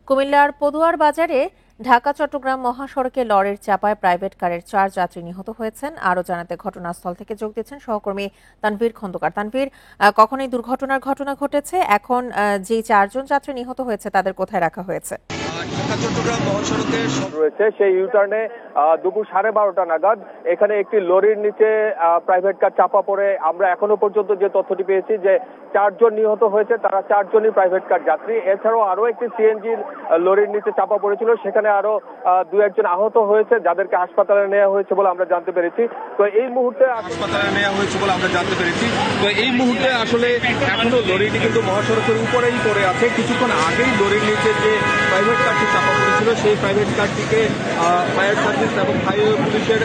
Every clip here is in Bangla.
কুমিল্লার পদুয়ার বাজারে ঢাকা চট্টগ্রাম মহাসড়কে লরির চাপায় প্রাইভেট কারের 4 যাত্রী নিহত হয়েছেন। আরও জানাতে ঘটনাস্থল থেকে যোগ দিচ্ছেন সহকর্মী তানভীর খন্দকার। তানভীর, কখন এই দুর্ঘটনার ঘটনা ঘটেছে? এখন যে 4 জন যাত্রী নিহত হয়েছে তাদের কোথায় রাখা হয়েছে? ঢাকা চট্টগ্রাম মহাসড়কে রয়েছে সেই ইউটার্নে দুপুর 12:30 নাগাদ এখানে একটি লরির নিচে প্রাইভেট কার চাপা পড়ে আমরা এখনো পর্যন্ত যে তথ্যটি পেয়েছি যে 4 জন নিহত হয়েছে, তারা 4 জনই প্রাইভেট কার যাত্রী। এছাড়াও আরো একটি সিএনজির লরির নিচে চাপা পড়েছিল, সেখানে আরো 2-1 আহত হয়েছে, যাদেরকে হাসপাতালে নেওয়া হয়েছে বলে আমরা জানতে পেরেছি। তো এই মুহূর্তে আসলে এখনো লরিটি কিন্তু মহাসড়কের উপরেই পড়ে আছে। কিছুক্ষণ আগেই লরির নিচে যে প্রাইভেট কারটি চাপা পড়েছিল সেই প্রাইভেট কারটিকে ফায়ার সার্ভিস এবং হাইওয়ে পুলিশের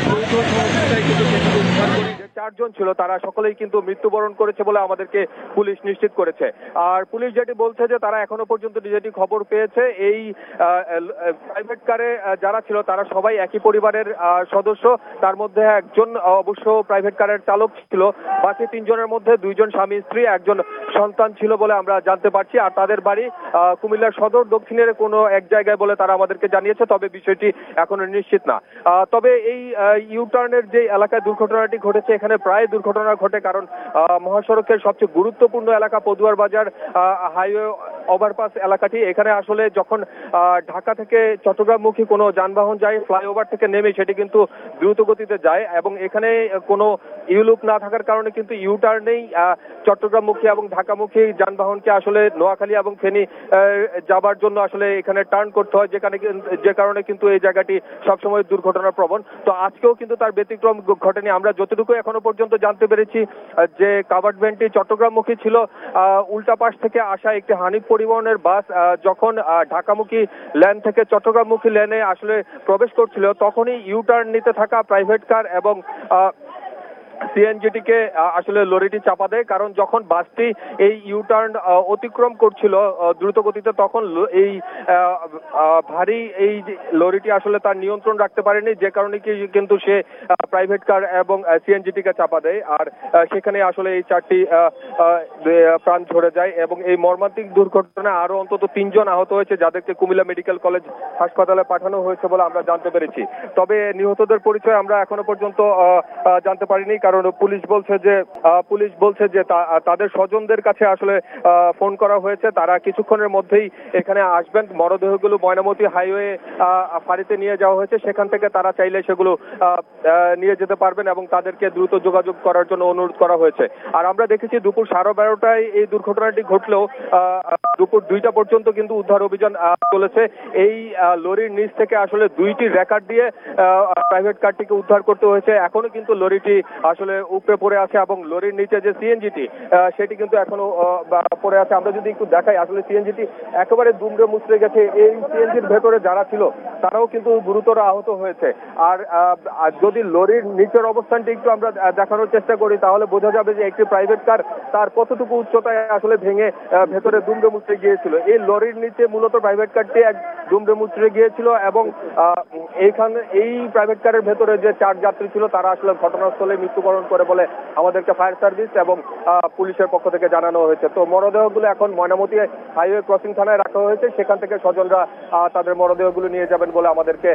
যৌথ সহযোগিতায় কিন্তু সেটিকে উদ্ধার করে 4 জন ছিল তারা সকলেই কিন্তু মৃত্যুবরণ করেছে বলে আমাদেরকে পুলিশ নিশ্চিত করেছে। আর পুলিশ যেটি বলছে যে তারা এখনো পর্যন্ত যেটি খবর পেয়েছে, এই প্রাইভেট কারে যারা ছিল তারা সবাই একই পরিবারের সদস্য। তার মধ্যে একজন অবশ্য প্রাইভেট কারের চালক ছিল, বাকি 3 জনের মধ্যে 2 জন স্বামী স্ত্রী, একজন সন্তান ছিল বলে আমরা জানতে পারছি। আর তাদের বাড়ি কুমিল্লার সদর দক্ষিণের কোনো এক জায়গায় বলে তারা আমাদেরকে জানিয়েছে, তবে বিষয়টি এখনো নিশ্চিত না। তবে এই ইউটার্নের যে এলাকায় দুর্ঘটনাটি ঘটেছে, এখানে প্রায় দুর্ঘটনা ঘটে, কারণ মহাসড়কের সবচেয়ে গুরুত্বপূর্ণ এলাকা পদুয়ার বাজার হাইওয়ে ওভারপাস এলাকাটি। এখানে আসলে যখন ঢাকা থেকে চট্টগ্রামমুখী কোনো যানবাহন যায়, ফ্লাইওভার থেকে নেমে সেটি কিন্তু দ্রুত গতিতে যায় এবং এখানে কোনো ইউলুপ না থাকার কারণে কিন্তু ইউটার্নেই চট্টগ্রামমুখী এবং ঢাকামুখী যানবাহনকে আসলে নোয়াখালী এবং ফেনী যাবার জন্য আসলে এখানে টার্ন করতে হয়, যে কারণে কিন্তু এই জায়গাটি সবসময় দুর্ঘটনার প্রবণ। তো আজকেও কিন্তু তার ব্যতিক্রম ঘটেনি। আমরা যতটুকু এখনো পর্যন্ত জানতে পেরেছি যে কাভার্ড ভ্যানটি চট্টগ্রামমুখী ছিল, উল্টা পাশ থেকে আসা একটি হানিফ পরিবহনের বাস যখন ঢাকামুখী লেন থেকে চট্টগ্রামমুখী লেনে আসলে প্রবেশ করছিল, তখনই ইউটার্ন নিতে থাকা প্রাইভেট কার এবং সিএনজিটিকে আসলে লরিটি চাপা দেয়। কারণ যখন বাসটি এই ইউটার্ন অতিক্রম করছিল দ্রুত গতিতে, তখন এই ভারী এই লরিটি আসলে তার নিয়ন্ত্রণ রাখতে পারেনি, যে কারণে কিন্তু সে প্রাইভেট কার এবং সিএনজিটিকে চাপা দেয়। আর সেখানে আসলে এই 4টি প্রাণ ঝরে যায় এবং এই মর্মান্তিক দুর্ঘটনায় আরো অন্তত 3 জন আহত হয়েছে, যাদেরকে কুমিল্লা মেডিকেল কলেজ হাসপাতালে পাঠানো হয়েছে বলে আমরা জানতে পেরেছি। তবে নিহতদের পরিচয় আমরা এখনো পর্যন্ত জানতে পারিনি, কারণ পুলিশ বলছে যে তাদের স্বজনদের কাছে আসলে ফোন করা হয়েছে। তারা কিছুক্ষণের মধ্যেই এখানে আসবেন। মরদেহগুলো ময়নামতি হাইওয়ে ফাঁড়িতে নিয়ে যাওয়া হয়েছে, সেখান থেকে তারা চাইলে সেগুলো নিয়ে যেতে পারবেন এবং তাদেরকে দ্রুত যোগাযোগ করার জন্য অনুরোধ করা হয়েছে। আর আমরা দেখেছি দুপুর 12:30টায় এই দুর্ঘটনাটি ঘটলেও দুপুর 2টা পর্যন্ত কিন্তু উদ্ধার অভিযান চলেছে। এই লরির নিচ থেকে আসলে 2টি রেকার দিয়ে প্রাইভেট কারটিকে উদ্ধার করতে হয়েছে। এখনো কিন্তু লরিটি আসলে উপরে পড়ে আছে এবং লরির নিচে যে সিএনজিটি সেটি কিন্তু এখনো পড়ে আছে। আমরা যদি একটু দেখাই, আসলে সিএনজিটি একেবারে দুমড়ে মুচড়ে গেছে। এই সিএনজির ভেতরে যারা ছিল তারাও কিন্তু গুরুতর আহত হয়েছে। আর যদি লরির নিচের অবস্থানটি একটু আমরা দেখানোর চেষ্টা করি, তাহলে বোঝা যাবে যে একটি প্রাইভেট কার তার কতটুকু উচ্চতায় আসলে ভেঙে ভেতরে দুমড়ে মুচড়ে গিয়েছিল। এই লরির নিচে মূলত প্রাইভেট কারটি এক দুমড়ে মুচড়ে গিয়েছিল এবং এই প্রাইভেট কারের ভেতরে যে 4 যাত্রী ছিল তারা আসলে ঘটনাস্থলে মৃত্যুবরণ করে বলে আমাদেরকে ফায়ার সার্ভিস এবং পুলিশের পক্ষ থেকে জানানো হয়েছে। তো মরদেহগুলো এখন ময়নামতি হাইওয়ে ক্রসিং থানায় রাখা হয়েছে, সেখান থেকে স্বজনরা তাদের মরদেহগুলো নিয়ে যাবেন বলে আমাদেরকে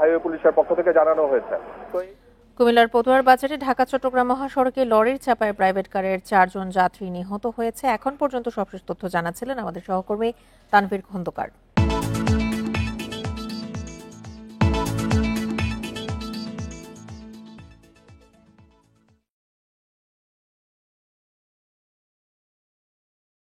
হাইওয়ে পুলিশের পক্ষ থেকে জানানো হয়েছে। কুমিল্লার পদুয়ার বাজারে ঢাকা চট্টগ্রাম মহাসড়কে লরির চাপায় প্রাইভেট কারের 4 জন যাত্রী নিহত হয়েছে। এখন পর্যন্ত সবশেষ তথ্য জানাচ্ছিলেন আমাদের সহকর্মী তানভীর খন্দকার।